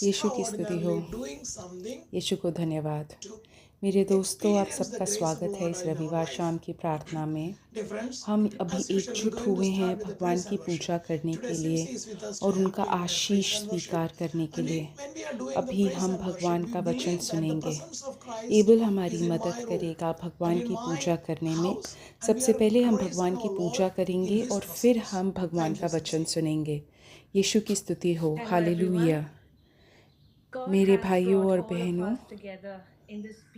यीशु की स्तुति हो। यीशु को धन्यवाद। मेरे दोस्तों, आप सबका स्वागत है इस रविवार शाम की प्रार्थना में। हम अभी एकजुट हुए हैं भगवान की पूजा करने के लिए और उनका आशीष स्वीकार करने के लिए। अभी हम भगवान का वचन सुनेंगे। एबल हमारी मदद करेगा भगवान की पूजा करने में। सबसे पहले हम भगवान की पूजा करेंगे और फिर हम भगवान का वचन सुनेंगे। यीशु की स्तुति हो। हालेलुया। मेरे भाइयों और बहनों,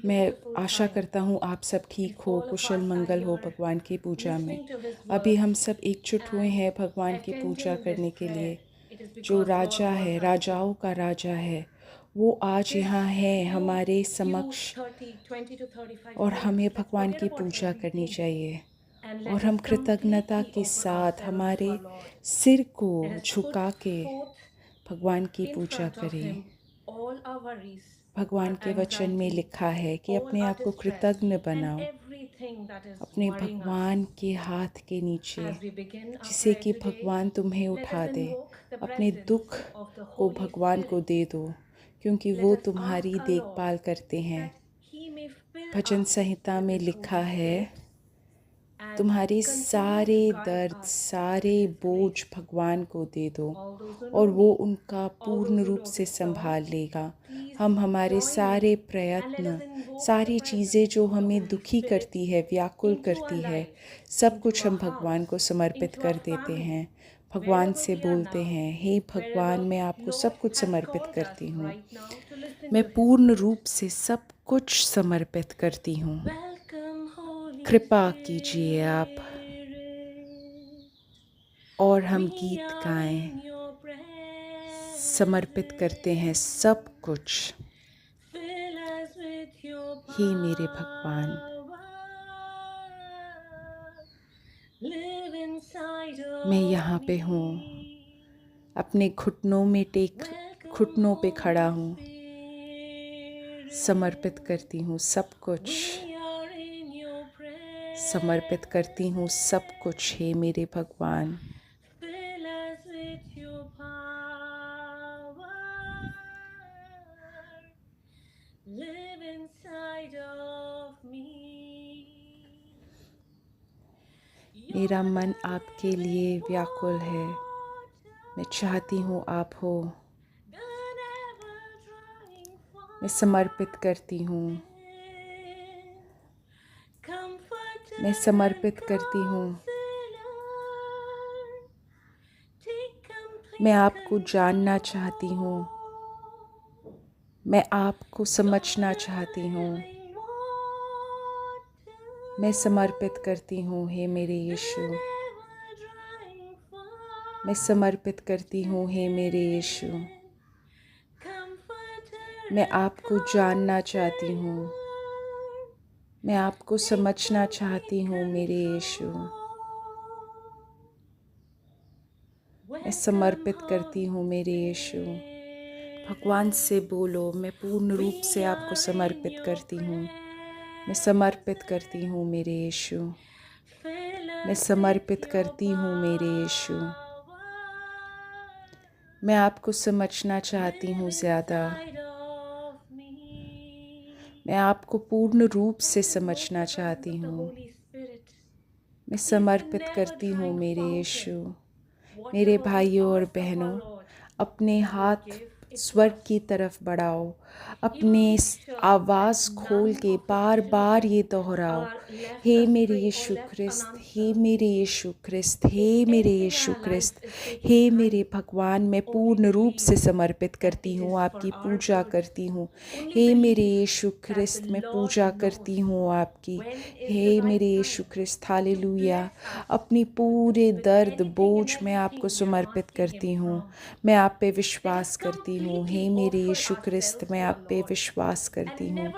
मैं आशा करता हूँ आप सब ठीक हो, कुशल मंगल हो भगवान की पूजा में। अभी हम सब एकजुट हुए हैं भगवान की पूजा करने के लिए। जो राजा है, राजाओं का राजा है, वो आज यहाँ है हमारे समक्ष और हमें भगवान की पूजा करनी चाहिए। और हम कृतज्ञता के साथ हमारे सिर को झुका के भगवान की पूजा करें। भगवान के वचन में लिखा है कि अपने आप को कृतज्ञ बनाओ अपने भगवान के हाथ के नीचे, जिससे कि भगवान तुम्हें उठा दे। अपने दुख को भगवान को दे दो, क्योंकि वो तुम्हारी देखभाल करते हैं। भजन संहिता में लिखा है, तुम्हारे सारे दर्द, सारे बोझ भगवान को दे दो और वो उनका पूर्ण रूप से संभाल लेगा। हम हमारे सारे प्रयत्न, सारी चीज़ें जो हमें दुखी करती है, व्याकुल करती है, सब कुछ हम भगवान को समर्पित कर देते हैं। भगवान से बोलते हैं, हे भगवान, मैं आपको सब कुछ समर्पित करती हूँ। मैं पूर्ण रूप से सब कुछ समर्पित करती हूँ। कृपा कीजिए आप और हम गीत गाएं। समर्पित करते हैं सब कुछ। हे मेरे भगवान, मैं यहाँ पे हूँ, अपने घुटनों पे खड़ा हूँ। समर्पित करती हूँ सब कुछ, समर्पित करती हूँ सब कुछ। हे मेरे भगवान, मेरा मन आपके लिए व्याकुल है। मैं चाहती हूँ आप हो। मैं समर्पित करती हूँ। मैं समर्पित करती हूँ। मैं आपको जानना चाहती हूँ। मैं आपको समझना चाहती हूँ। मैं समर्पित करती हूँ, हे मेरे यीशु। मैं समर्पित करती हूँ, हे मेरे यीशु। मैं आपको जानना चाहती हूँ। मैं आपको समझना चाहती हूँ, मेरे यीशु। मैं समर्पित करती हूँ, मेरे यीशु। भगवान से बोलो, मैं पूर्ण रूप से आपको समर्पित करती हूँ। मैं समर्पित करती हूँ, मेरे यीशु। मैं समर्पित करती हूँ, मेरे यीशु। मैं आपको समझना चाहती हूँ ज़्यादा। मैं आपको पूर्ण रूप से समझना चाहती हूँ। मैं समर्पित करती हूँ, मेरे यीशु। मेरे भाइयों और बहनों, अपने हाथ स्वर्ग की तरफ बढ़ाओ। अपने आवाज़ खोल के बार बार ये दोहराओ, हे मेरे यीशु ख्रिस्त, हे मेरे यीशु ख्रिस्त, हे मेरे यीशु ख्रिस्त। हे मेरे भगवान, मैं पूर्ण रूप से समर्पित करती हूँ, आपकी पूजा करती हूँ। हे मेरे यीशु ख्रिस्त, मैं पूजा करती हूँ आपकी। हे मेरे यीशु ख्रिस्त, हालेलुया। अपनी पूरे दर्द बोझ मैं आपको समर्पित करती हूँ। मैं आप पे विश्वास करती हूँ। हे मेरे यीशु ख्रिस्त, मैं आप पे विश्वास करती हूँ।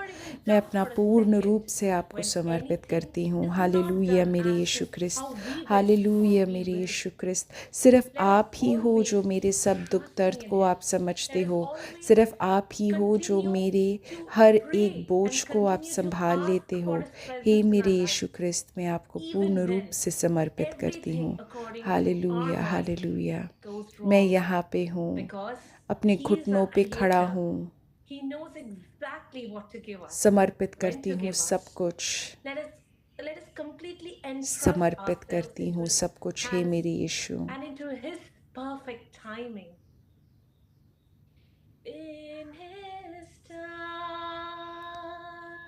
मैं अपना पूर्ण रूप से आपको समर्पित करती हूँ। हालेलुया मेरे यीशु ख्रिस्त, हालेलुया मेरे यीशु ख्रिस्त। सिर्फ आप ही हो जो मेरे सब दुख दर्द को आप समझते हो। सिर्फ आप ही हो जो मेरे हर एक बोझ को आप संभाल लेते हो। हे मेरे यीशु ख्रिस्त, मैं आपको पूर्ण रूप से समर्पित करती हूँ। Hallelujah, hallelujah. मैं यहाँ पे हूँ अपने घुटनों पे खड़ा हूँ, समर्पित करती हूँ सब कुछ, समर्पित करती हूँ सब कुछ, हे मेरे यीशु।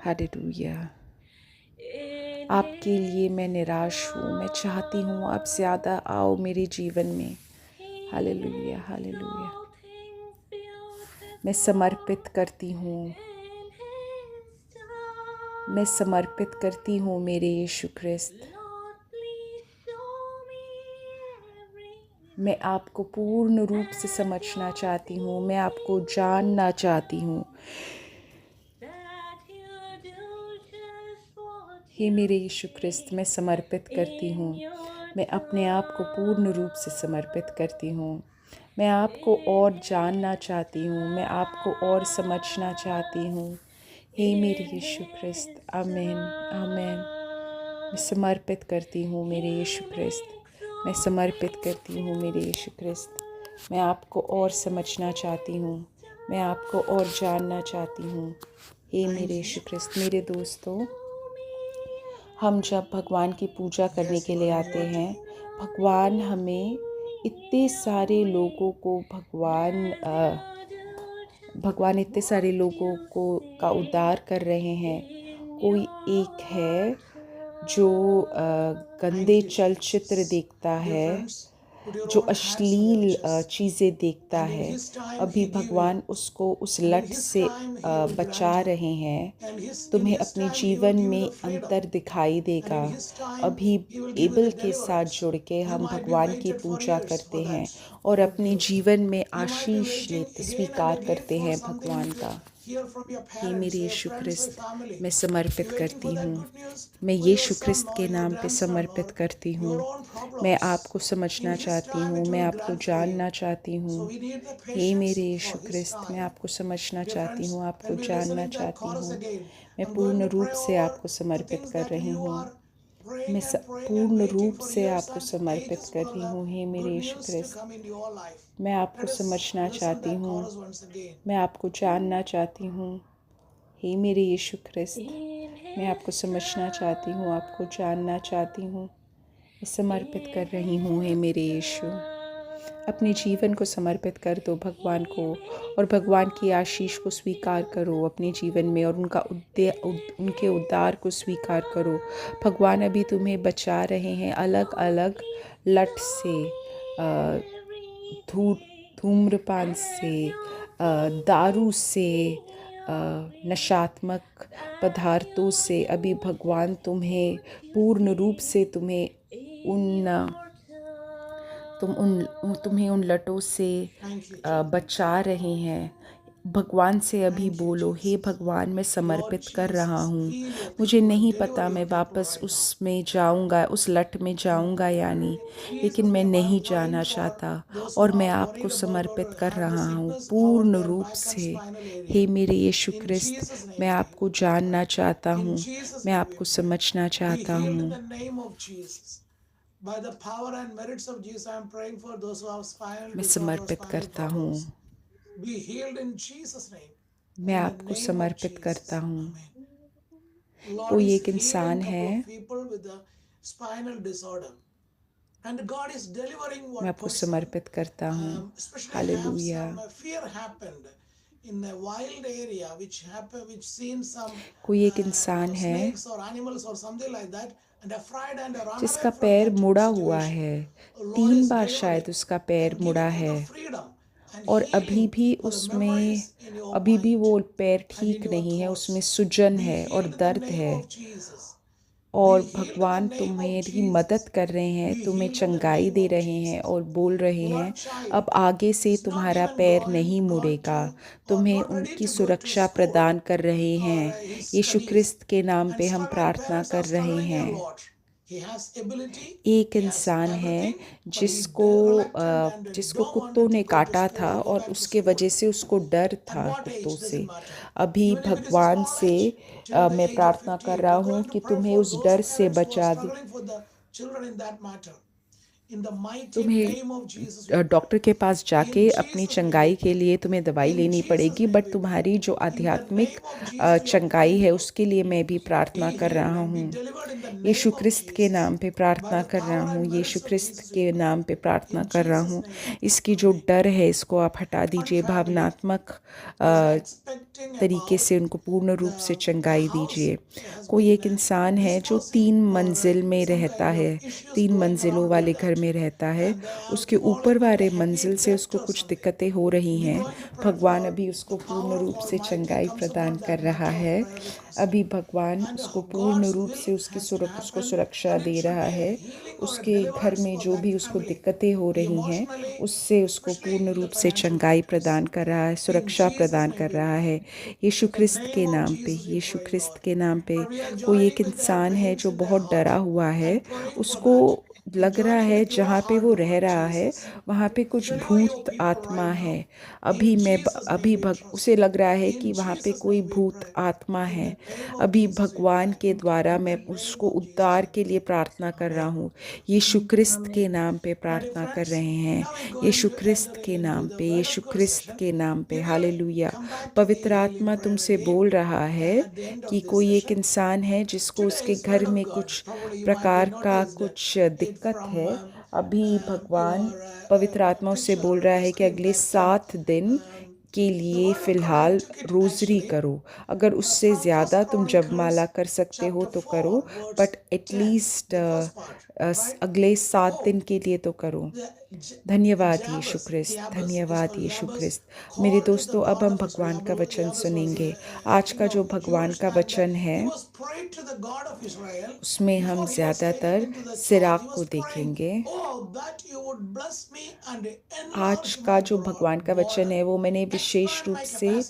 हालेलुया। आपके लिए मैं निराश हूँ, मैं चाहती हूँ आप ज़्यादा आओ मेरे जीवन में। Hallelujah, hallelujah. मैं समर्पित करती हूँ, मैं समर्पित करती हूँ मेरे यीशु ख्रिस्त। मैं आपको पूर्ण रूप से समझना चाहती हूँ, मैं आपको जानना चाहती हूँ। हे मेरे यीशु ख्रिस्त, मैं समर्पित करती हूँ, मैं अपने आप को पूर्ण रूप से समर्पित करती हूँ। मैं आपको और जानना चाहती हूँ, मैं आपको और समझना चाहती हूँ। हे मेरे यीशु ख्रिस्त, आमीन, आमीन। मैं समर्पित करती हूँ मेरे यीशु ख्रिस्त, मैं समर्पित करती हूँ मेरे यीशु ख्रिस्त। मैं आपको और समझना चाहती हूँ, मैं आपको और जानना चाहती हूँ। हे मेरे यीशु ख्रिस्त। मेरे दोस्तों, हम जब भगवान की पूजा करने के लिए आते हैं, भगवान हमें इतने सारे लोगों को भगवान इतने सारे लोगों को का उद्धार कर रहे हैं। कोई एक है जो गंदे चलचित्र देखता है, जो अश्लील चीज़ें देखता है। अभी भगवान उसको उस लत से बचा रहे हैं। तुम्हें अपने जीवन में अंतर दिखाई देगा। अभी एबल के साथ जुड़ के हम भगवान की पूजा करते हैं और अपने जीवन में आशीष लेते स्वीकार करते हैं भगवान का। हे मेरे यीशु ख्रिस्त, मैं समर्पित करती हूँ, मैं यीशु ख्रिस्त के नाम पे समर्पित करती हूँ। मैं आपको समझना चाहती हूँ, मैं आपको जानना चाहती हूँ। हे मेरे यीशु ख्रिस्त, मैं आपको समझना चाहती हूँ, आपको जानना चाहती हूँ। मैं पूर्ण रूप से आपको समर्पित कर रही हूँ। मैं पूर्ण रूप से आपको समर्पित कर रही हूँ। हे मेरे यीशु ख्रिस्त, मैं आपको समझना चाहती हूँ, मैं आपको जानना चाहती हूँ। हे मेरे यीशु ख्रिस्त, मैं आपको समझना चाहती हूँ, आपको जानना चाहती हूँ। मैं समर्पित कर रही हूँ। हे मेरे यीशु, अपने जीवन को समर्पित कर दो भगवान को और भगवान की आशीष को स्वीकार करो अपने जीवन में और उनके उद्धार को स्वीकार करो। भगवान अभी तुम्हें बचा रहे हैं अलग अलग लत से, धूम्रपान से, दारू से, नशात्मक पदार्थों से। अभी भगवान तुम्हें पूर्ण रूप से तुम्हें उन लतों से बचा रहे हैं। भगवान से अभी बोलो, हे भगवान, मैं समर्पित कर रहा हूँ। मुझे नहीं पता मैं वापस उसमें जाऊँगा, उस लत में जाऊँगा या नहीं, लेकिन मैं नहीं जाना चाहता और मैं आपको समर्पित कर रहा हूँ पूर्ण रूप से। हे मेरे यीशु ख्रिस्त, मैं आपको जानना चाहता हूँ, मैं आपको समझना चाहता हूँ। मैं समर्पित करता हूँ, मैं आपको समर्पित करता हूँ। कोई एक इंसान है, मैं आपको समर्पित करता हूँ। हालेलुया। कोई एक इंसान है जिसका पैर मुड़ा हुआ है, 3 बार शायद उसका पैर मुड़ा है और अभी भी वो पैर ठीक नहीं है, उसमें सूजन है और दर्द है। और भगवान तुम्हारी मदद कर रहे हैं, तुम्हें चंगाई दे रहे हैं और बोल रहे हैं अब आगे से तुम्हारा पैर नहीं मुड़ेगा। तुम्हें उनकी सुरक्षा प्रदान कर रहे हैं। यीशु ख्रिस्त के नाम पे हम प्रार्थना कर रहे हैं। एक इंसान है जिसको कुत्तों ने काटा था और उसके वजह से उसको डर था कुत्तों से। अभी भगवान से मैं प्रार्थना कर रहा हूँ कि तुम्हें उस डर से बचा दे। तुम्हें डॉक्टर के पास जाके अपनी चंगाई के लिए तुम्हें दवाई लेनी पड़ेगी, बट तुम्हारी जो आध्यात्मिक चंगाई है उसके लिए मैं भी प्रार्थना कर रहा हूँ। यीशु ख्रिस्त के नाम पे प्रार्थना कर रहा हूँ, यीशु ख्रिस्त के नाम पे प्रार्थना कर रहा हूँ। इसकी जो डर है इसको आप हटा दीजिए, भावनात्मक तरीके से उनको पूर्ण रूप से चंगाई दीजिए। कोई एक इंसान है जो 3 मंजिल में रहता है, 3 मंजिलों वाले घर में रहता है, उसके ऊपर वाले मंजिल से उसको कुछ दिक्कतें हो रही हैं। भगवान अभी उसको पूर्ण रूप से चंगाई प्रदान कर रहा है। अभी भगवान उसको पूर्ण रूप से उसको सुरक्षा दे रहा है। उसके घर में जो भी उसको दिक्कतें हो रही हैं उससे उसको पूर्ण रूप से चंगाई प्रदान कर रहा है, सुरक्षा प्रदान कर रहा है। यीशु ख्रिस्त के नाम पे, यीशु ख्रिस्त के नाम पे। कोई एक इंसान है जो बहुत डरा हुआ है, उसको लग रहा है जहाँ पे वो रह रहा है वहाँ पे कुछ भूत आत्मा है। उसे लग रहा है कि वहाँ पे कोई भूत आत्मा है। अभी भगवान के द्वारा मैं उसको उद्धार के लिए प्रार्थना कर रहा हूँ। यीशु ख्रिस्त के नाम पे प्रार्थना कर रहे हैं, यीशु ख्रिस्त के नाम पे, यीशु ख्रिस्त के नाम पे। हालेलुया। पवित्र आत्मा तुमसे बोल रहा है कि कोई एक इंसान है जिसको उसके घर में कुछ प्रकार का कुछ दिक्कत है। अभी भगवान पवित्र आत्मा उससे बोल रहा है कि अगले 7 दिन के लिए फ़िलहाल रोज़री करो। अगर उससे ज़्यादा तुम जपमाला कर सकते हो तो करो, बट एटलीस्ट अगले 7 दिन के लिए तो करो। धन्यवाद यीशु ख्रिस्त, धन्यवाद यीशु ख्रिस्त। मेरे दोस्तों, अब हम भगवान का वचन सुनेंगे। आज का जो भगवान का वचन है उसमें हम ज़्यादातर सिराक को देखेंगे। आज का जो भगवान का वचन है वो मैंने विशेष रूप से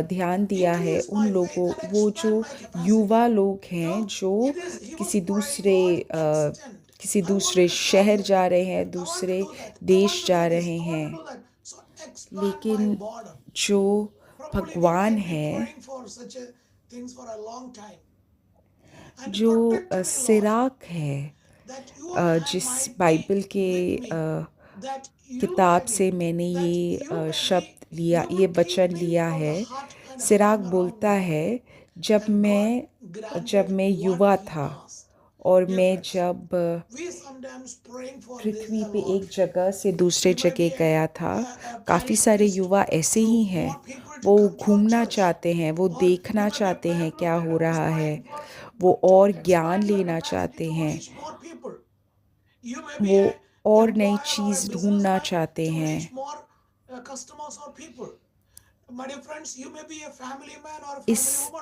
ध्यान दिया है उन लोगों, वो जो युवा लोग हैं जो किसी दूसरे शहर जा रहे हैं, दूसरे देश जा रहे हैं, लेकिन जो भगवान है, जो सिराक है, जिस बाइबल के किताब से मैंने ये शब्द लिया, ये वचन लिया है। सिराक बोलता है, जब मैं युवा था और मैं जब पृथ्वी पे एक जगह से दूसरे जगह गया था, काफ़ी सारे युवा ऐसे ही हैं। वो घूमना चाहते हैं, वो देखना चाहते हैं क्या हो रहा है, वो और ज्ञान लेना चाहते हैं, वो और नई चीज़ ढूंढना चाहते हैं।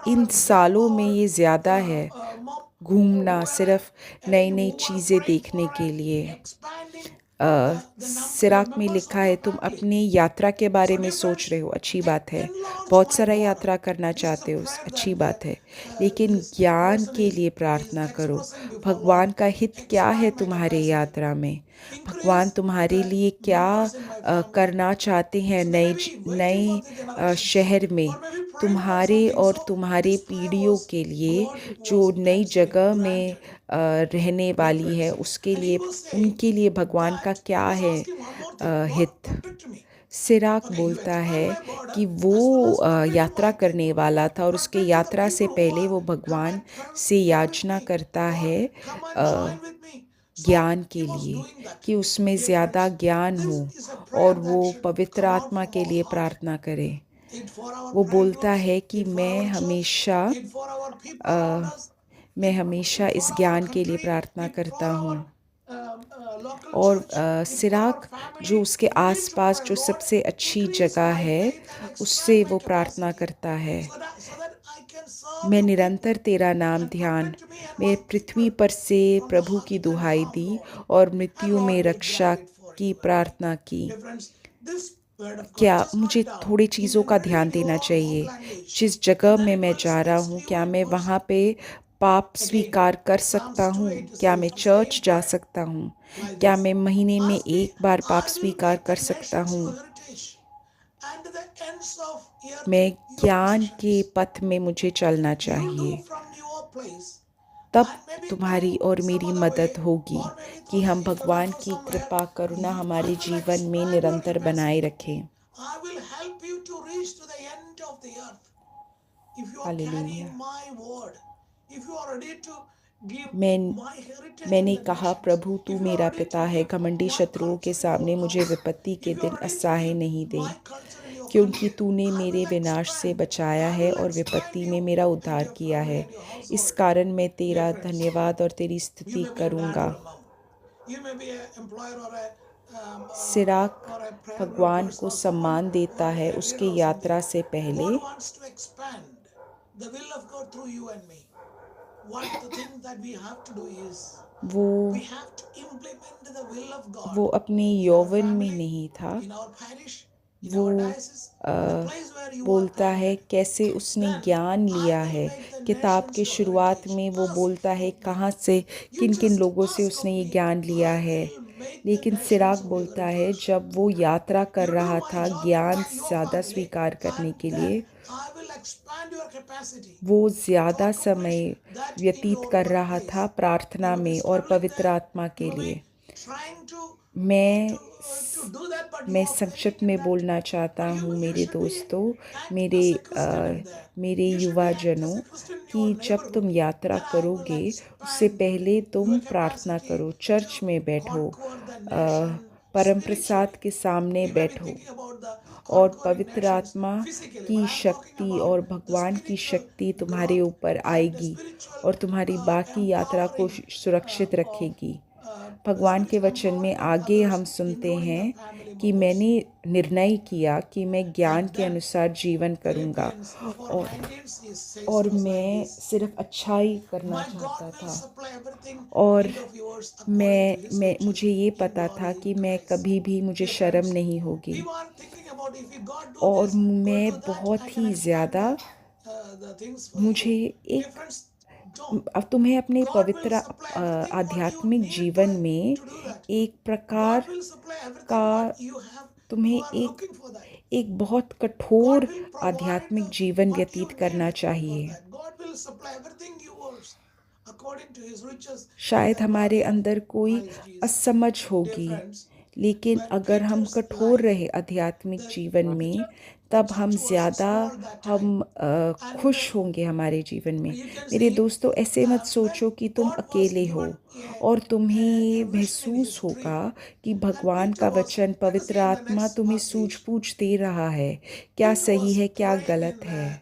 इन सालों में ये ज़्यादा है, घूमना, सिर्फ नई नई चीज़ें देखने के लिए। सिराक में लिखा है, तुम अपनी यात्रा के बारे में सोच रहे हो, अच्छी बात है। बहुत सारा यात्रा करना चाहते हो, अच्छी बात है, लेकिन ज्ञान के लिए प्रार्थना करो। भगवान का हित क्या है तुम्हारे यात्रा में? भगवान तुम्हारे लिए क्या करना चाहते हैं नए शहर में, तुम्हारे और तुम्हारे पीढ़ियों के लिए, जो नई जगह में रहने वाली है उसके लिए, उनके लिए भगवान का क्या है हित? सिराक बोलता है कि वो यात्रा करने वाला था और उसके यात्रा से पहले वो भगवान से याचना करता है ज्ञान के लिए, कि उसमें ज़्यादा ज्ञान हो, और वो पवित्र आत्मा के लिए प्रार्थना करे। वो बोलता है कि मैं हमेशा इस ज्ञान के लिए प्रार्थना करता हूँ। और सिराक जो उसके आसपास जो सबसे अच्छी जगह है उससे वो प्रार्थना करता है। मैं निरंतर तेरा नाम ध्यान, मैं पृथ्वी पर से प्रभु की दुहाई दी और मृत्यु में रक्षा की प्रार्थना की। क्या मुझे थोड़ी चीज़ों का ध्यान देना चाहिए? जिस जगह में मैं जा रहा हूँ, क्या मैं वहाँ पे पाप स्वीकार कर सकता हूँ? क्या मैं चर्च जा सकता हूँ? क्या मैं महीने में 1 बार पाप स्वीकार कर सकता हूँ? मैं ज्ञान के पथ में मुझे चलना चाहिए। तब तुम्हारी और मेरी मदद होगी कि हम भगवान की कृपा करुणा हमारे जीवन में निरंतर बनाए रखें। हालेलुया। मैंने कहा, प्रभु तू मेरा पिता है, घमंडी शत्रुओं के सामने मुझे विपत्ति के दिन असहाय नहीं दे, क्योंकि तूने मेरे विनाश से बचाया है और विपत्ति में मेरा उद्धार किया है। इस कारण मैं तेरा धन्यवाद और तेरी स्तुति करूँगा। सिराक भगवान को सम्मान देता है उसके यात्रा से पहले। वो अपने यौवन में नहीं था। वो बोलता है कैसे उसने ज्ञान लिया है। किताब के शुरुआत में वो बोलता है कहाँ से, किन किन लोगों से उसने ये ज्ञान लिया है। लेकिन सिराक बोलता है जब वो यात्रा कर रहा था ज्ञान ज़्यादा स्वीकार करने के लिए, वो ज़्यादा समय व्यतीत कर रहा था प्रार्थना में और पवित्र आत्मा के लिए। मैं संक्षिप्त में बोलना चाहता हूँ मेरे दोस्तों, मेरे युवाजनों, कि जब तुम यात्रा करोगे उससे पहले तुम प्रार्थना करो, चर्च में बैठो, परम प्रसाद के सामने बैठो और पवित्र आत्मा की शक्ति और भगवान की शक्ति तुम्हारे ऊपर आएगी और तुम्हारी बाकी यात्रा को सुरक्षित रखेगी। भगवान के वचन में आगे हम सुनते हैं कि मैंने निर्णय किया कि मैं ज्ञान के अनुसार जीवन करूँगा और मैं सिर्फ अच्छाई करना चाहता था और मुझे ये पता था कि मैं कभी भी मुझे शर्म नहीं होगी और मैं बहुत ही ज़्यादा मुझे अब तुम्हें अपने पवित्र आध्यात्मिक जीवन में एक प्रकार का तुम्हें एक बहुत कठोर आध्यात्मिक जीवन व्यतीत करना चाहिए। शायद हमारे अंदर कोई असमझ होगी, लेकिन अगर हम कठोर रहे आध्यात्मिक जीवन में तब हम खुश होंगे हमारे जीवन में। मेरे दोस्तों, ऐसे मत सोचो कि तुम अकेले हो और तुम्हें महसूस होगा कि भगवान का वचन, पवित्र आत्मा तुम्हें सूझबूझ दे रहा है क्या सही है क्या गलत है।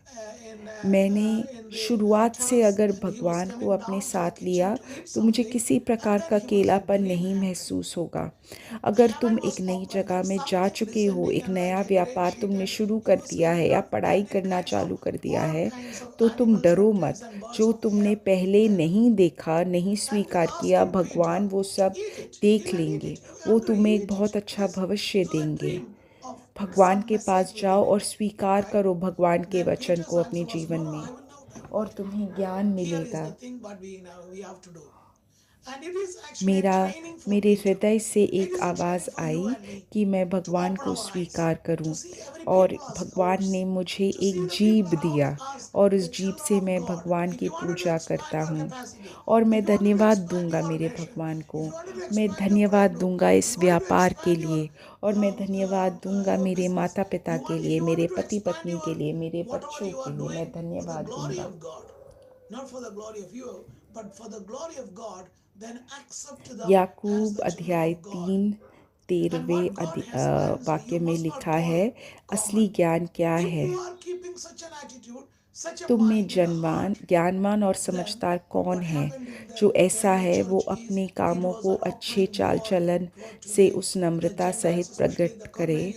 मैंने शुरुआत से अगर भगवान को अपने साथ लिया तो मुझे किसी प्रकार का अकेलापन नहीं महसूस होगा। अगर तुम एक नई जगह में जा चुके हो, एक नया व्यापार तुमने शुरू कर दिया है या पढ़ाई करना चालू कर दिया है, तो तुम डरो मत। जो तुमने पहले नहीं देखा, नहीं स्वीकार किया, भगवान वो सब देख लेंगे। वो तुम्हें एक बहुत अच्छा भविष्य देंगे। भगवान के पास जाओ और स्वीकार करो भगवान के वचन को अपने जीवन में और तुम्हें ज्ञान मिलेगा। मेरे हृदय से एक आवाज़ आई कि मैं भगवान को स्वीकार करूं और भगवान ने मुझे एक जीभ दिया और उस जीभ से मैं भगवान की पूजा करता हूं और मैं धन्यवाद दूंगा मेरे भगवान को। मैं धन्यवाद दूंगा इस व्यापार के लिए और मैं धन्यवाद दूंगा मेरे माता पिता के लिए, मेरे पति पत्नी के लिए, मेरे बच्चों के लिए। मैं धन्यवाद दूंगा। याकूब अध्याय 3 13वें वाक्य में लिखा है, असली ज्ञान क्या है? तुम में ज्ञानवान और समझदार कौन है? जो ऐसा है वो अपने कामों को अच्छे चाल चलन से उस नम्रता सहित प्रकट करे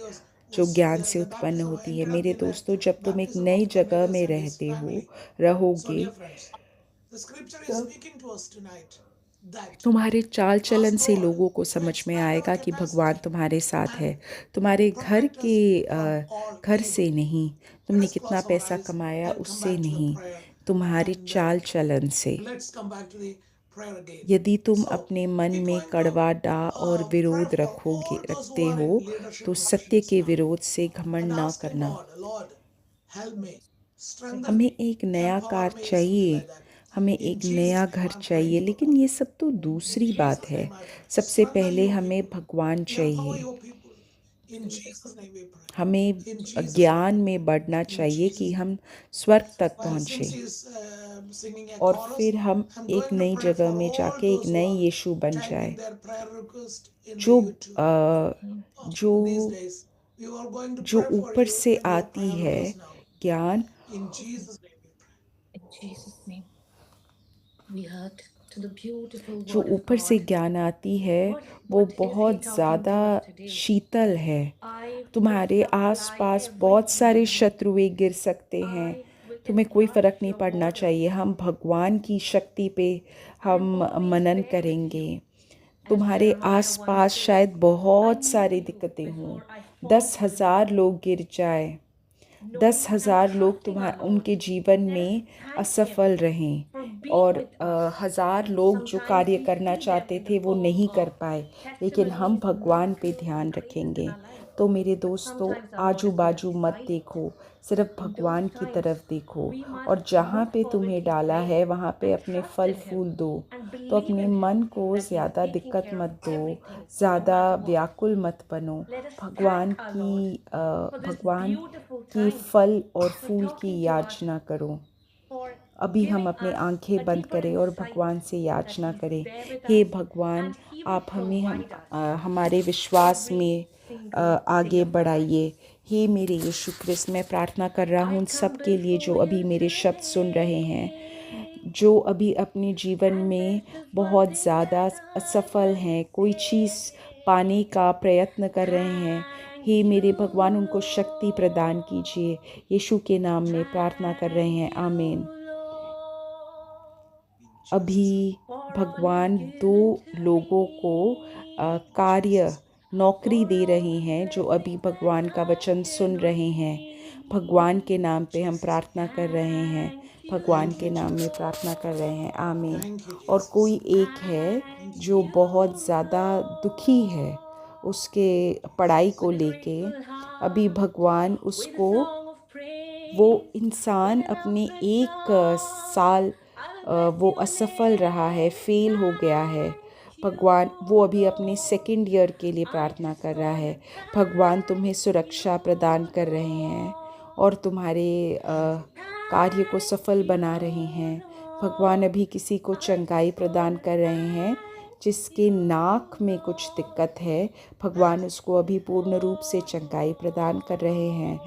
जो ज्ञान से उत्पन्न होती है। मेरे दोस्तों, जब तुम एक नई जगह में रहोगे तुम्हारे चाल चलन से लोगों को समझ में आएगा कि भगवान तुम्हारे साथ है। तुम्हारे घर से नहीं, तुमने कितना पैसा कमाया उससे नहीं, तुम्हारी चाल चलन से। यदि तुम अपने मन में कड़वा डा और विरोध रखते हो तो सत्य के विरोध से घमंड ना करना। हमें एक नया कार चाहिए, हमें एक नया घर चाहिए, लेकिन ये सब तो दूसरी बात है। सबसे पहले हमें भगवान चाहिए। हमें ज्ञान में बढ़ना चाहिए कि हम स्वर्ग तक पहुँचे और फिर हम एक नई जगह में जाके एक नए यीशु बन जाए। जो जो जो ऊपर से आती है ज्ञान, जो ऊपर से ज्ञान आती है वो बहुत ज़्यादा शीतल है। तुम्हारे आसपास बहुत सारे शत्रुएं गिर सकते हैं, तुम्हें कोई फ़र्क नहीं पड़ना चाहिए। हम भगवान की शक्ति पे हम मनन करेंगे। तुम्हारे आसपास शायद बहुत सारी दिक्कतें हों, 10,000 लोग गिर जाए, 10,000 लोग उनके जीवन में असफल रहें और 1,000 लोग जो कार्य करना चाहते थे वो नहीं कर पाए, लेकिन हम भगवान पे ध्यान रखेंगे। तो मेरे दोस्तों, आजू बाजू मत देखो, सिर्फ भगवान की तरफ देखो और जहाँ पे तुम्हें डाला है वहाँ पे अपने फल फूल दो। तो अपने मन को ज़्यादा दिक्कत मत दो, ज़्यादा व्याकुल मत बनो। भगवान की फल और फूल की याचना करो। अभी हम अपनी आंखें बंद करें और भगवान से याचना करें। हे भगवान, आप हमारे विश्वास में आगे बढ़ाइए। हे मेरे यीशु क्रिस्त, मैं प्रार्थना कर रहा हूँ उन सब के लिए जो अभी मेरे शब्द सुन रहे हैं, जो अभी अपने जीवन में बहुत ज़्यादा असफल हैं, कोई चीज़ पाने का प्रयत्न कर रहे हैं। हे मेरे भगवान, उनको शक्ति प्रदान कीजिए। यीशु के नाम में प्रार्थना कर रहे हैं, आमीन। अभी भगवान 2 लोगों को नौकरी दे रहे हैं जो अभी भगवान का वचन सुन रहे हैं। भगवान के नाम पे हम प्रार्थना कर रहे हैं, भगवान के नाम में प्रार्थना कर रहे हैं, आमीन। और कोई एक है जो बहुत ज़्यादा दुखी है उसके पढ़ाई को लेके। अभी भगवान उसको, वो इंसान अपने 1 साल वो असफल रहा है, फेल हो गया है। भगवान, वो अभी अपने सेकंड ईयर के लिए प्रार्थना कर रहा है। भगवान तुम्हें सुरक्षा प्रदान कर रहे हैं और तुम्हारे कार्य को सफल बना रहे हैं। भगवान अभी किसी को चंगाई प्रदान कर रहे हैं जिसके नाक में कुछ दिक्कत है। भगवान उसको अभी पूर्ण रूप से चंगाई प्रदान कर रहे हैं।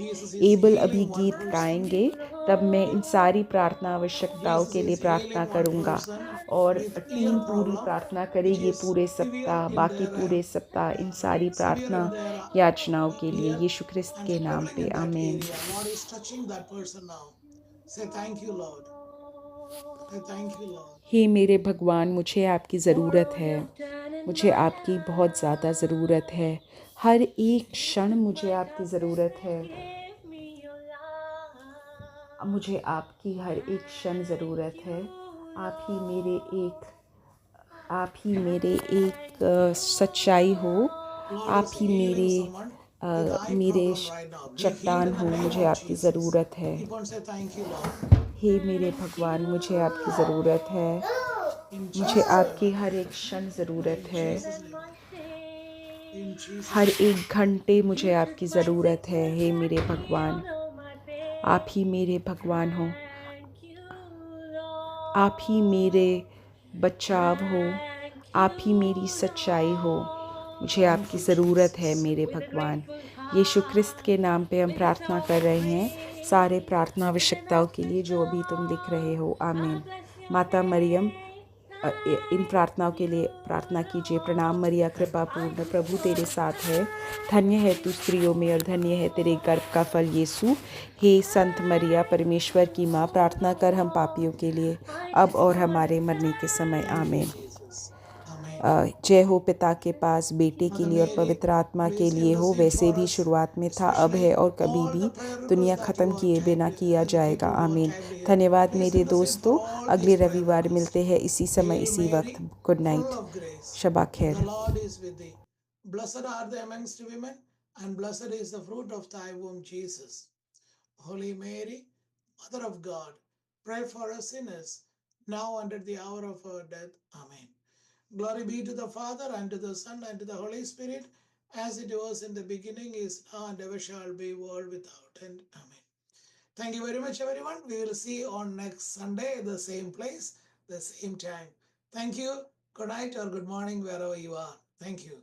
एबल अभी गीत गाएंगे, तब मैं इन सारी प्रार्थना आवश्यकताओं के लिए प्रार्थना करूंगा और टीम पूरी प्रार्थना करेगी पूरे सप्ताह, बाकी पूरे सप्ताह इन सारी प्रार्थना याचनाओं के लिए यीशु ख्रिस्त के नाम पे, आमीन। हे मेरे भगवान, मुझे आपकी ज़रूरत है। मुझे आपकी बहुत ज़्यादा ज़रूरत है। हर एक क्षण मुझे आपकी ज़रूरत है। मुझे आपकी हर एक क्षण ज़रूरत है। आप ही मेरे एक सच्चाई हो। आप ही मेरे चट्टान हो। मुझे आपकी ज़रूरत है। हे मेरे भगवान, मुझे आपकी ज़रूरत है। मुझे आपकी हर एक क्षण ज़रूरत है। हर एक घंटे मुझे आपकी ज़रूरत है। हे मेरे भगवान, आप ही मेरे भगवान हो। आप ही मेरे बचाव हो। आप ही मेरी सच्चाई हो। मुझे आपकी ज़रूरत है मेरे भगवान। यीशु ख्रिस्त के नाम पे हम प्रार्थना कर रहे हैं सारे प्रार्थना आवश्यकताओं के लिए जो अभी तुम लिख रहे हो, आमीन। माता मरियम, इन प्रार्थनाओं के लिए प्रार्थना कीजिए। प्रणाम मरिया, कृपा पूर्ण, प्रभु तेरे साथ है। धन्य है तू स्त्रियों में और धन्य है तेरे गर्भ का फल यीशु। हे संत मरिया, परमेश्वर की माँ, प्रार्थना कर हम पापियों के लिए, अब और हमारे मरने के समय, आमीन। जय हो पिता के पास, बेटे के लिए और पवित्र आत्मा के लिए हो, वैसे भी शुरुआत में था, अब है और कभी भी दुनिया ख़त्म किए बिना किया जाएगा, आमीन। धन्यवाद मेरे दोस्तों, अगले रविवार मिलते हैं इसी समय इसी वक्त। गुड नाइट, शबा खैर। Blessed are the amongst women, and blessed is the fruit of thy womb, Jesus. Holy Mary, Mother of God, pray for us sinners, now and at the hour of our death. Amen. Glory be to the Father, and to the Son, and to the Holy Spirit, as it was in the beginning, is now, and ever shall be, world without end. Amen. Thank you very much, everyone. We will see you on next Sunday, the same place, the same time. Thank you. Good night or good morning, wherever you are. Thank you.